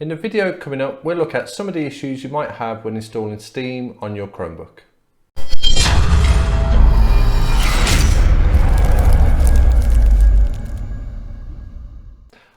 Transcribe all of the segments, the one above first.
In the video coming up, we'll look at some of the issues you might have when installing Steam on your Chromebook.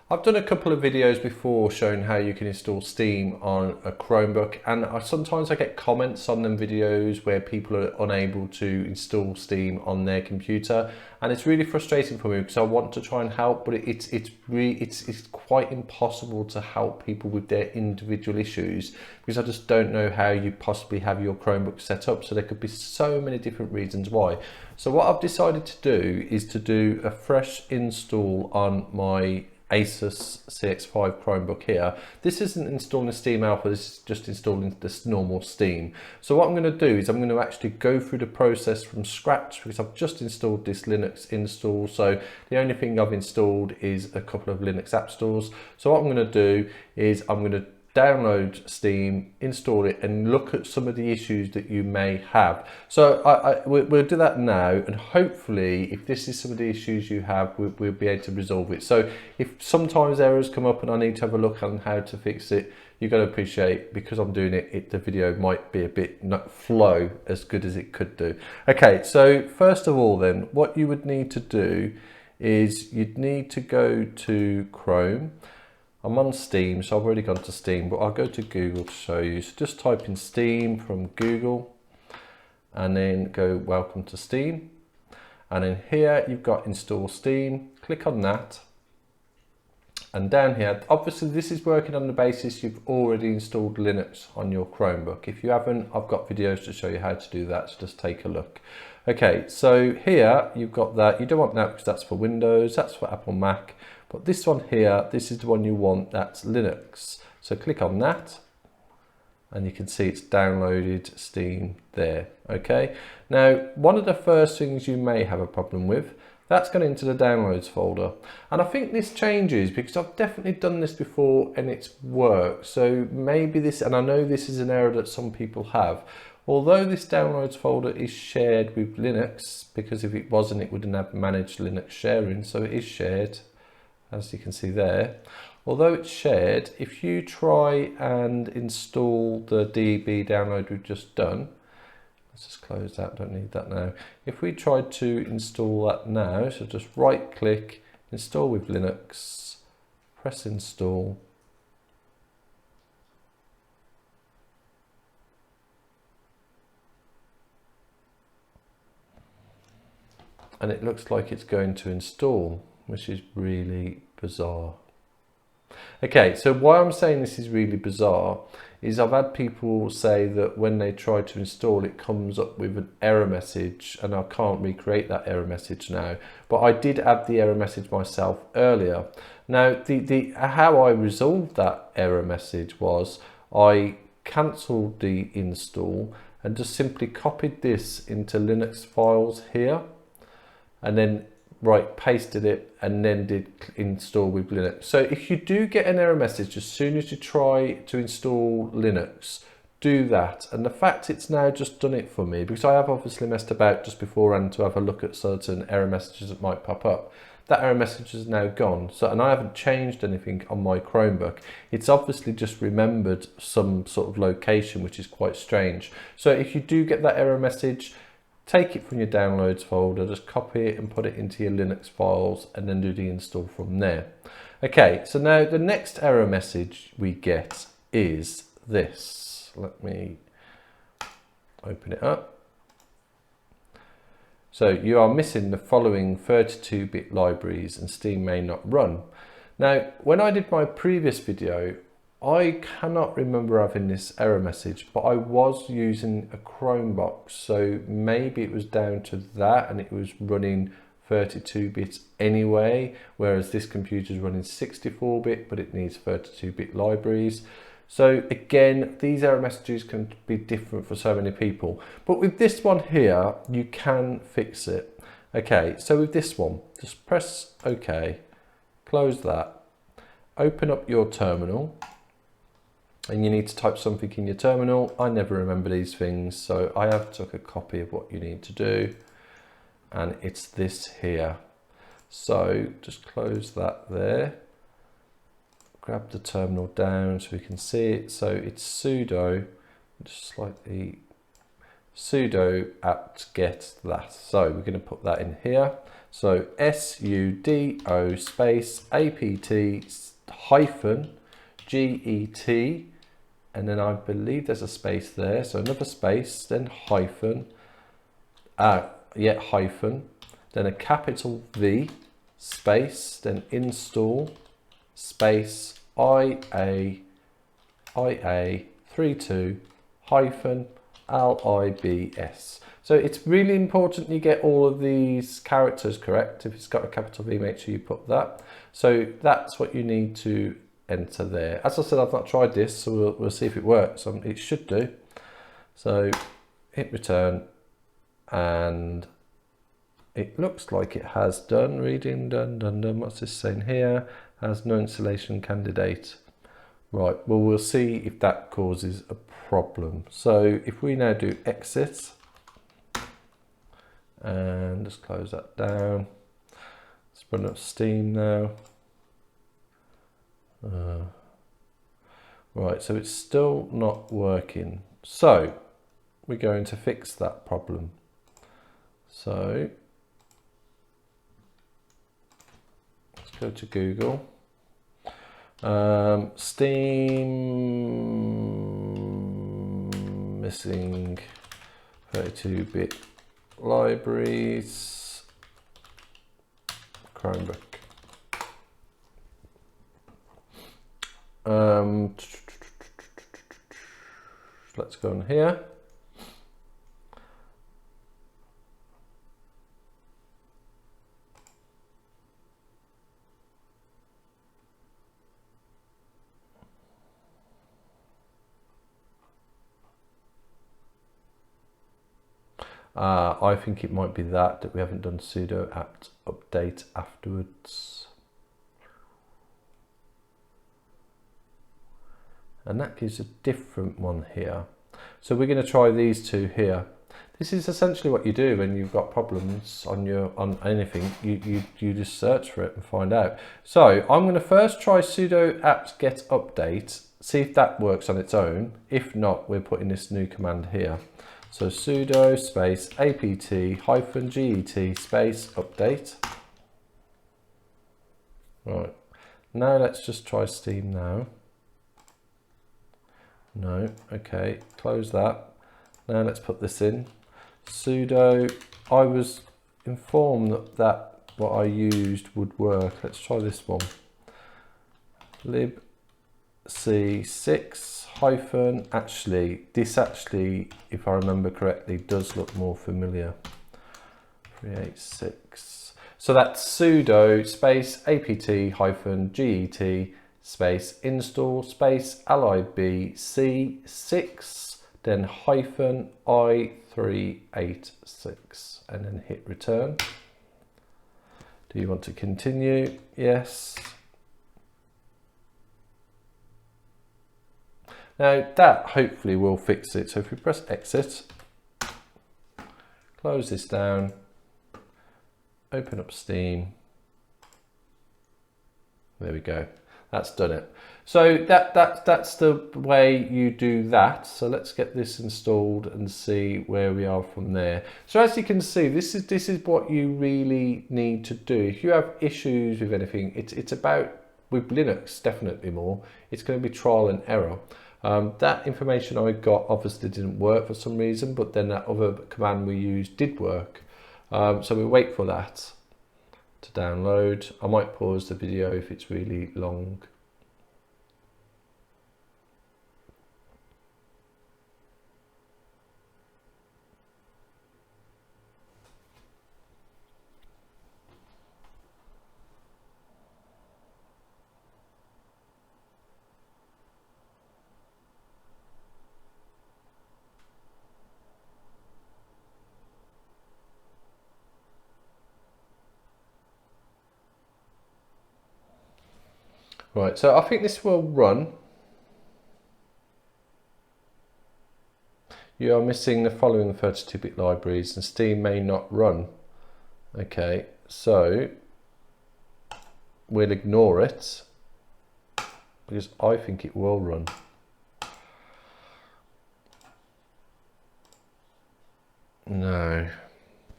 I've done a couple of videos before showing how you can install Steam on a Chromebook, and sometimes I get comments on them videos where people are unable to install Steam on their computer, and it's really frustrating for me because I want to try and help, but it's quite impossible to help people with their individual issues because I just don't know how you possibly have your Chromebook set up. So there could be so many different reasons why. So what I've decided to do is to do a fresh install on my Asus CX5 Chromebook here. This isn't installing Steam Alpha, this is just installing this normal Steam. So what I'm going to do is I'm going to actually go through the process from scratch because I've just installed this Linux install. So the only thing I've installed is a couple of Linux app stores. So what I'm going to do is I'm going to download Steam, install it, and look at some of the issues that you may have. So we'll do that now, and hopefully if this is some of the issues you have, we'll be able to resolve it. So if sometimes errors come up and I need to have a look on how to fix it, you've got to appreciate, because I'm doing it, the video might be a bit not flow as good as it could do. Okay, so first of all then, what you would need to do is you'd need to go to Chrome. I'm on Steam, so I've already gone to Steam, but I'll go to Google to show you. So just type in Steam from Google and then go welcome to Steam. And then here you've got install Steam, click on that. And down here, obviously this is working on the basis you've already installed Linux on your Chromebook. If you haven't, I've got videos to show you how to do that, so just take a look. Okay, so here you've got that. You don't want that because that's for Windows, that's for Apple Mac. But this one here, this is the one you want, that's Linux. So click on that and you can see it's downloaded Steam there, okay? Now, one of the first things you may have a problem with, that's gone into the downloads folder. And I think this changes because I've definitely done this before and it's worked. So maybe this, and I know this is an error that some people have, although this downloads folder is shared with Linux, because if it wasn't, it wouldn't have managed Linux sharing, so it is shared. As you can see there, although it's shared, if you try and install the DB download we've just done, let's just close that, don't need that now. If we tried to install that now, so just right click, install with Linux, press install. And it looks like it's going to install, which is really bizarre. Okay, so why I'm saying this is really bizarre is I've had people say that when they try to install, it comes up with an error message, and I can't recreate that error message now, but I did add the error message myself earlier. Now, how I resolved that error message was I cancelled the install and just simply copied this into Linux files here, and then pasted it and then did install with Linux. So if you do get an error message as soon as you try to install Linux, do that. And the fact it's now just done it for me, because I have obviously messed about just beforehand to have a look at certain error messages that might pop up. That error message is now gone. So, and I haven't changed anything on my Chromebook. It's obviously just remembered some sort of location, which is quite strange. So if you do get that error message, take it from your downloads folder, just copy it and put it into your Linux files and then do the install from there. Okay, so now the next error message we get is this. Let me open it up. So you are missing the following 32-bit libraries and Steam may not run. Now, when I did my previous video, I cannot remember having this error message, but I was using a Chromebook, so maybe it was down to that and it was running 32-bit anyway, whereas this computer is running 64-bit, but it needs 32-bit libraries. So again, these error messages can be different for so many people, but with this one here, you can fix it. Okay, so with this one, just press OK, close that, open up your terminal, and you need to type something in your terminal. I never remember these things, so I have took a copy of what you need to do, and it's this here. So just close that there, grab the terminal down so we can see it. So it's sudo, just slightly, sudo apt get that. So we're going to put that in here. So sudo space apt hyphen get, and then I believe there's a space there, so another space, then hyphen, hyphen, then a capital V space, then install space ia32 hyphen libs. So it's really important you get all of these characters correct. If it's got a capital V, make sure you put that. So that's what you need to enter there. As I said, I've not tried this, so we'll see if it works. It should do. So hit return, and it looks like it has done. Reading done. What's this saying here? Has no installation candidate. Right, well, we'll see if that causes a problem. So if we now do exit and just close that down, let's bring up Steam now. Right, so it's still not working. So we're going to fix that problem. So let's go to Google. Steam missing 32-bit libraries, Chromebook. Let's go in here. I think it might be that we haven't done sudo apt update afterwards. And that gives a different one here. So we're going to try these two here. This is essentially what you do when you've got problems on anything. You just search for it and find out. So I'm going to first try sudo apt get update, see if that works on its own. If not, we're putting this new command here. So sudo space apt hyphen get space update. Right, now let's just try Steam now. No, okay, close that. Now let's put this in. Sudo, I was informed that what I used would work. Let's try this one. libc6 hyphen, this actually, if I remember correctly, does look more familiar. 386. So that's sudo space apt hyphen get space install space libc6, then hyphen i386, and then hit return. Do you want to continue? Yes. Now that hopefully will fix it. So if we press exit, close this down, open up Steam, there we go. That's done it. So that's the way you do that. So let's get this installed and see where we are from there. So as you can see, this is what you really need to do. If you have issues with anything, it's about, with Linux definitely more, it's going to be trial and error. That information I got obviously didn't work for some reason, but then that other command we used did work. So we wait for that to download. I might pause the video if it's really long. Right, so I think this will run. You are missing the following 32-bit libraries and Steam may not run. Okay, so we'll ignore it. because I think it will run. No.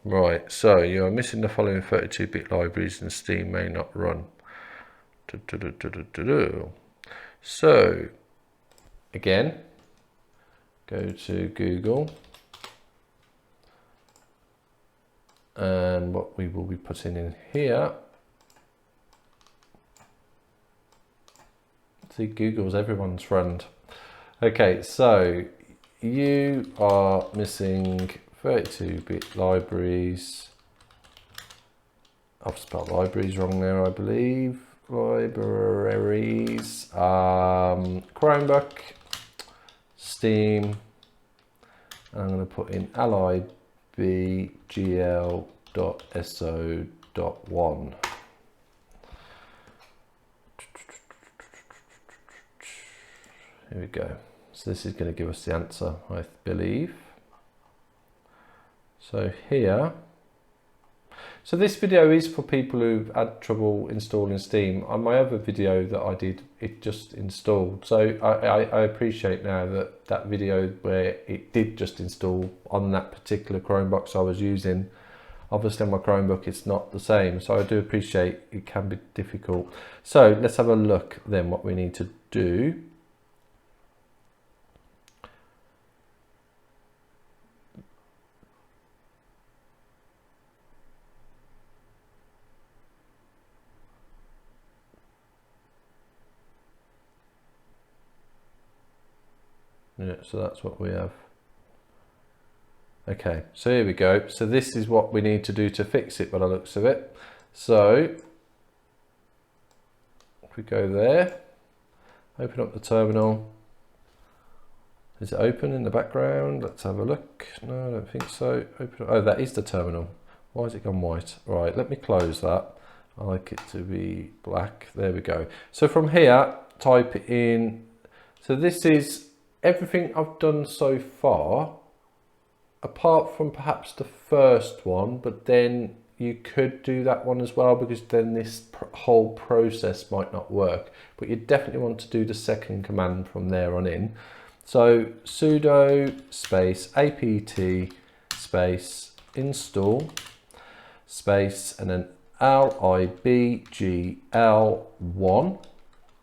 Right, so you are missing the following 32-bit libraries and Steam may not run. So, again, go to Google, and what we will be putting in here, see, Google's everyone's friend. Okay, so you are missing 32-bit libraries. I've spelled libraries wrong there, I believe. Libraries, Chromebook, Steam. I'm going to put in libgl.so.1. Here we go. So this is going to give us the answer, I believe. So here, so this video is for people who've had trouble installing Steam. On my other video that I did, it just installed. So I appreciate now that that video where it did just install on that particular Chromebook I was using, obviously on my Chromebook it's not the same. So I do appreciate it can be difficult. So let's have a look then what we need to do. Yeah, so that's what we have. Okay, so here we go. So this is what we need to do to fix it by the looks of it. So if we go there, open up the terminal. Is it open in the background? Let's have a look. No, I don't think so. Open. Oh, that is the terminal. Why has it gone white? Right, let me close that. I like it to be black. There we go. So from here, type in. So this is everything I've done so far, apart from perhaps the first one, but then you could do that one as well, because then this whole process might not work. But you definitely want to do the second command from there on in. So sudo space apt space install space and then libgl1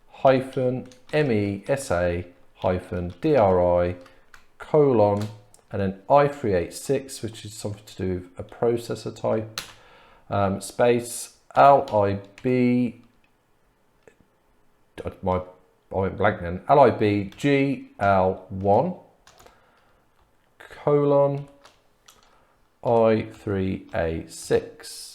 hyphen mesa hyphen dri colon and then i386, which is something to do with a processor type, space lib, I went blank then, libgl1 colon i386.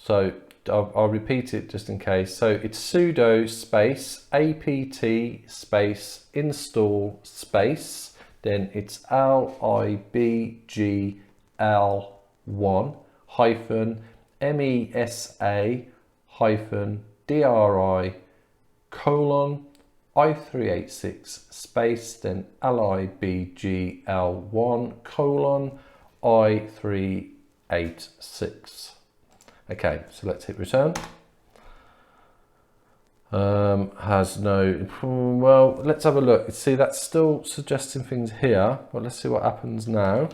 So I'll repeat it just in case. So it's sudo space apt space install space, then it's libgl1 hyphen mesa hyphen dri colon i386 space, then libgl1 colon i386. Okay, so let's hit return. Has no, well, let's have a look. See, that's still suggesting things here, but let's see what happens now.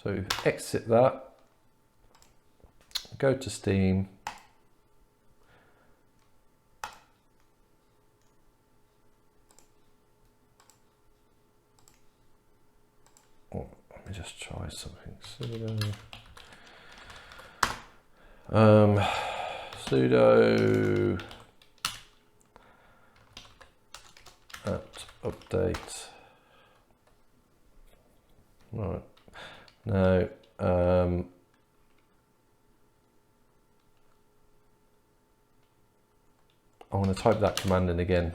So exit that, go to Steam. Oh, let me just try something. Sudo apt update. Right, now I want to type that command in again.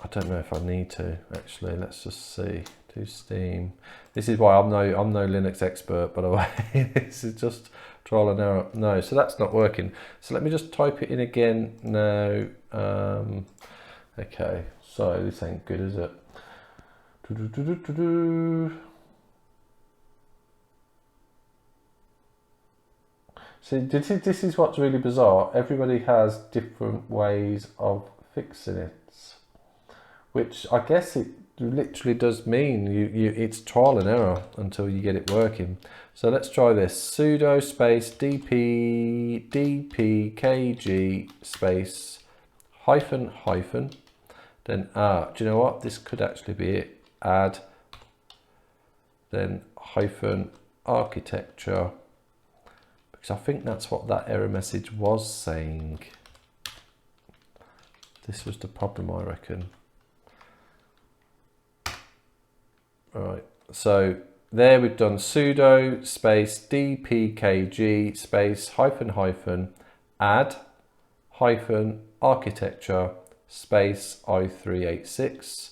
I don't know if I need to actually. Let's just see. To Steam. This is why I'm no Linux expert, by the way. This is just trial and error. No, so that's not working. So let me just type it in again now. Okay, so this ain't good, is it? . See, this is what's really bizarre. Everybody has different ways of fixing it, which I guess it literally does mean it's trial and error until you get it working. So let's try this: sudo space dpkg space hyphen hyphen. Then do you know what? This could actually be it. Add then hyphen architecture. I think that's what that error message was saying. This was the problem, I reckon. Right, so there we've done sudo space dpkg space hyphen hyphen add hyphen architecture space i386.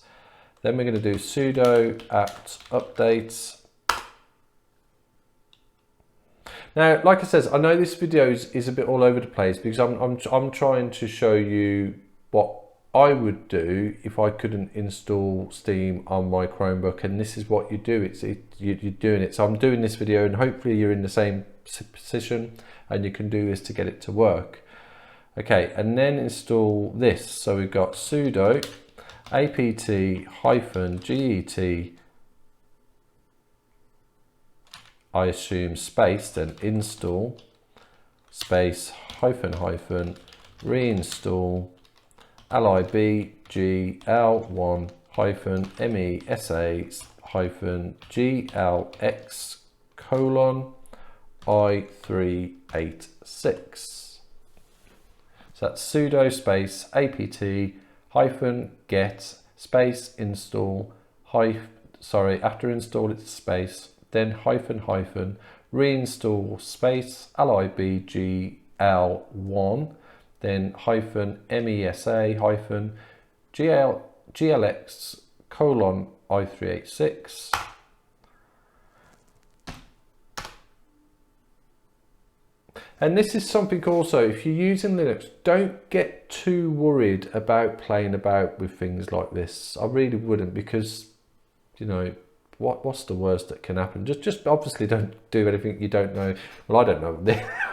Then we're going to do sudo apt updates. Now, like I said, I know this video is a bit all over the place because I'm trying to show you what I would do if I couldn't install Steam on my Chromebook, and this is what you do. You're doing it. So I'm doing this video, and hopefully you're in the same position, and you can do this to get it to work. Okay, and then install this. So we've got sudo apt-get. I assume space, then install space hyphen hyphen reinstall libgl1 hyphen mesa hyphen glx colon i386. So that's sudo space apt hyphen get space install after install it's space, then hyphen hyphen reinstall space libgl1, then hyphen mesa hyphen glx colon i386. And this is something also, if you're using Linux, don't get too worried about playing about with things like this. I really wouldn't, because, you know, what's the worst that can happen? Just obviously don't do anything you don't know. Well, I don't know.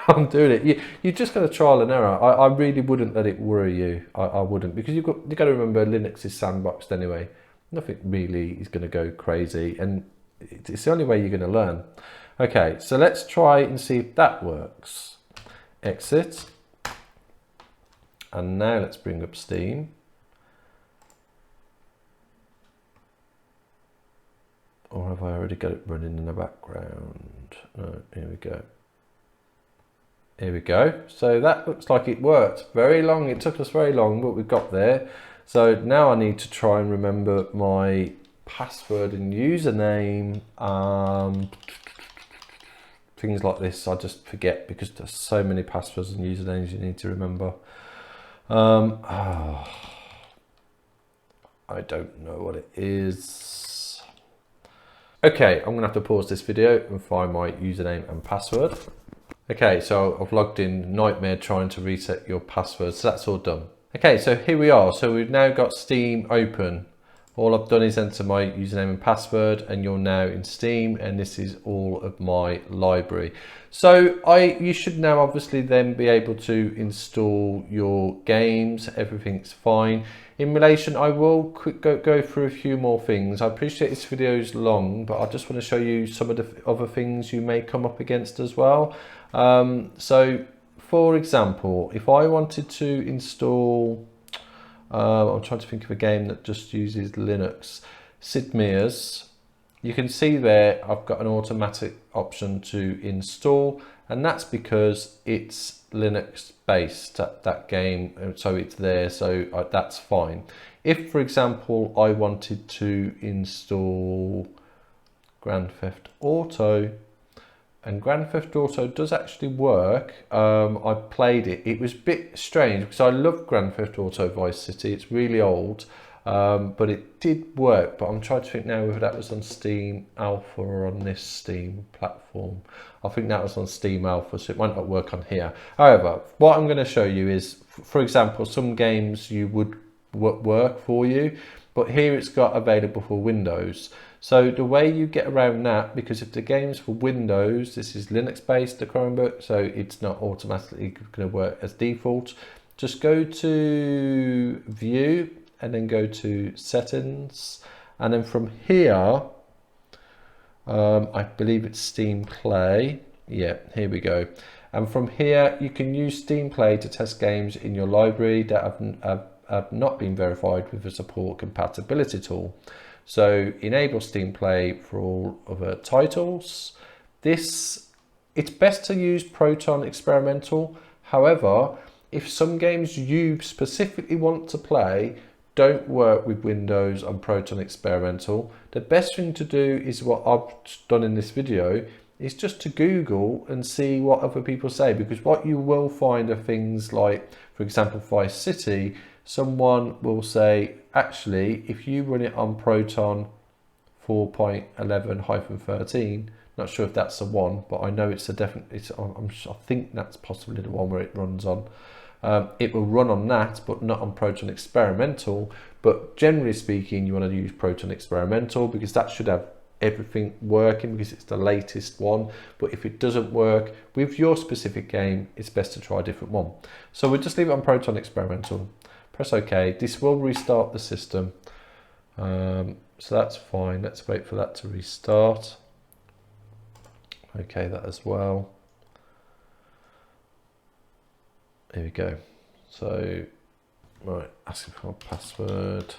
I'm doing it. You're just going to trial and error. I really wouldn't let it worry you. I wouldn't, because you've got to remember Linux is sandboxed anyway. Nothing really is going to go crazy, and it's the only way you're going to learn. Okay, so let's try and see if that works. Exit, and now let's bring up Steam. Or have I already got it running in the background? No, here we go. Here we go. So that looks like it worked. Very long, it took us very long, but we got there. So now I need to try and remember my password and username. Things like this I just forget because there's so many passwords and usernames you need to remember. I don't know what it is. Okay, I'm gonna have to pause this video and find my username and password. Okay, so I've logged in. Nightmare trying to reset your password, so that's all done. Okay, so here we are. So we've now got Steam open. All I've done is enter my username and password, and you're now in Steam, and this is all of my library. So you should now obviously then be able to install your games. Everything's fine. In relation, I will go through a few more things. I appreciate this video is long, but I just want to show you some of the other things you may come up against as well. So for example, if I wanted to install, I'm trying to think of a game that just uses Linux, Sid Meier's. You can see there I've got an automatic option to install, and that's because it's Linux based, that game, so it's there, so that's fine. If, for example, I wanted to install Grand Theft Auto, and Grand Theft Auto does actually work. I played it. It was a bit strange because I love Grand Theft Auto Vice City. It's really old, but it did work. But I'm trying to think now whether that was on Steam Alpha or on this Steam platform. I think that was on Steam Alpha, so it might not work on here. However, what I'm going to show you is, for example, some games you would work for you, but here it's got available for Windows. So the way you get around that, because if the game's for Windows, this is Linux based, the Chromebook, so it's not automatically going to work as default. Just go to View and then go to Settings, and then from here, I believe it's Steam Play. Yeah, here we go. And from here, you can use Steam Play to test games in your library that have not been verified with a support compatibility tool. So enable Steam Play for all other titles. It's best to use Proton Experimental. However, if some games you specifically want to play don't work with Windows on Proton Experimental, the best thing to do is what I've done in this video, is just to Google and see what other people say, because what you will find are things like, for example, Vice City, someone will say, actually, if you run it on Proton 4.11-13, not sure if that's the one, but I know it's a definite, I think that's possibly the one where it runs on. It will run on that, but not on Proton Experimental. But generally speaking, you want to use Proton Experimental because that should have everything working because it's the latest one. But if it doesn't work with your specific game, it's best to try a different one. So we'll just leave it on Proton Experimental. Press OK. This will restart the system. So that's fine. Let's wait for that to restart. OK, that as well. Here we go. So, right, asking for my password.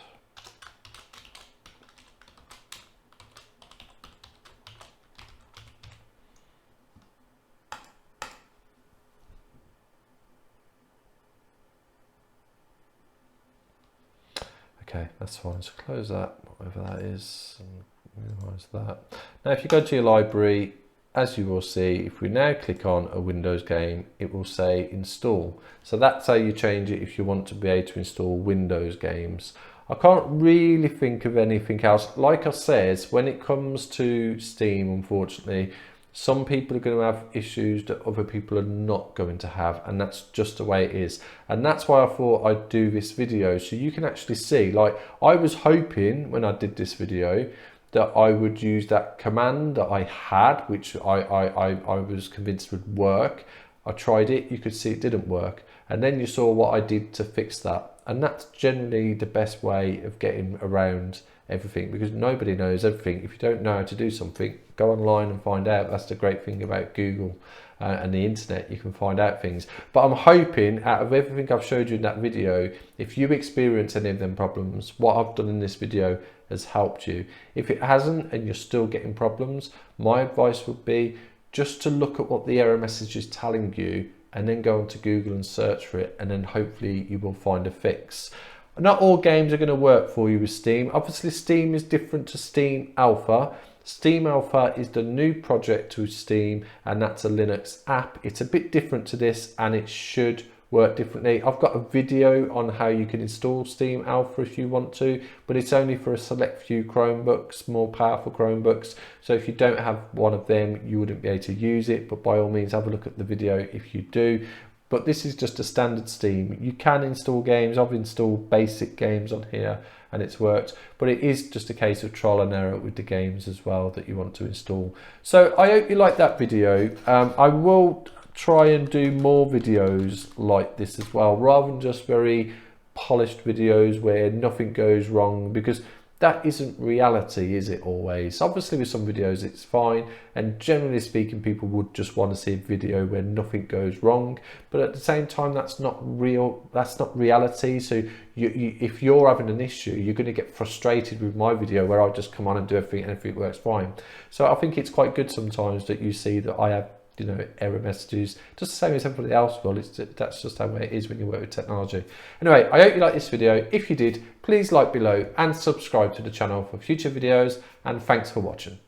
Okay, that's fine. So close that, whatever that is, and minimize that. Now, if you go to your library, as you will see, if we now click on a Windows game, it will say install. So that's how you change it if you want to be able to install Windows games. I can't really think of anything else. Like I said, when it comes to Steam, unfortunately, some people are going to have issues that other people are not going to have, and that's just the way it is. And that's why I thought I'd do this video, so you can actually see, like, I was hoping when I did this video that I would use that command that I had, which I was convinced would work. I tried it, you could see it didn't work. And then you saw what I did to fix that. And that's generally the best way of getting around everything, because nobody knows everything. If you don't know how to do something, go online and find out. That's the great thing about Google and the internet, you can find out things. But I'm hoping out of everything I've showed you in that video, if you experience any of them problems, what I've done in this video has helped you. If it hasn't and you're still getting problems, my advice would be just to look at what the error message is telling you and then go onto Google and search for it, and then hopefully you will find a fix. Not all games are going to work for you with Steam. Obviously Steam is different to Steam Alpha. Steam Alpha is the new project to Steam, and that's a Linux app. It's a bit different to this, and it should work differently. I've got a video on how you can install Steam Alpha if you want to, but it's only for a select few Chromebooks, more powerful Chromebooks. So if you don't have one of them, you wouldn't be able to use it, but by all means have a look at the video if you do. But this is just a standard Steam. You can install games. I've installed basic games on here and it's worked, but it is just a case of trial and error with the games as well that you want to install. So I hope you liked that video. I will try and do more videos like this as well, rather than just very polished videos where nothing goes wrong, because that isn't reality, is it always? Obviously with some videos it's fine, and generally speaking people would just want to see a video where nothing goes wrong, but at the same time that's not real, that's not reality. So if you're having an issue, you're going to get frustrated with my video where I just come on and do everything and everything works fine. So I think it's quite good sometimes that you see that I have, you know, error messages, just the same as everybody else will. That's just how it is when you work with technology. Anyway, I hope you liked this video. If you did, please like below and subscribe to the channel for future videos, and thanks for watching.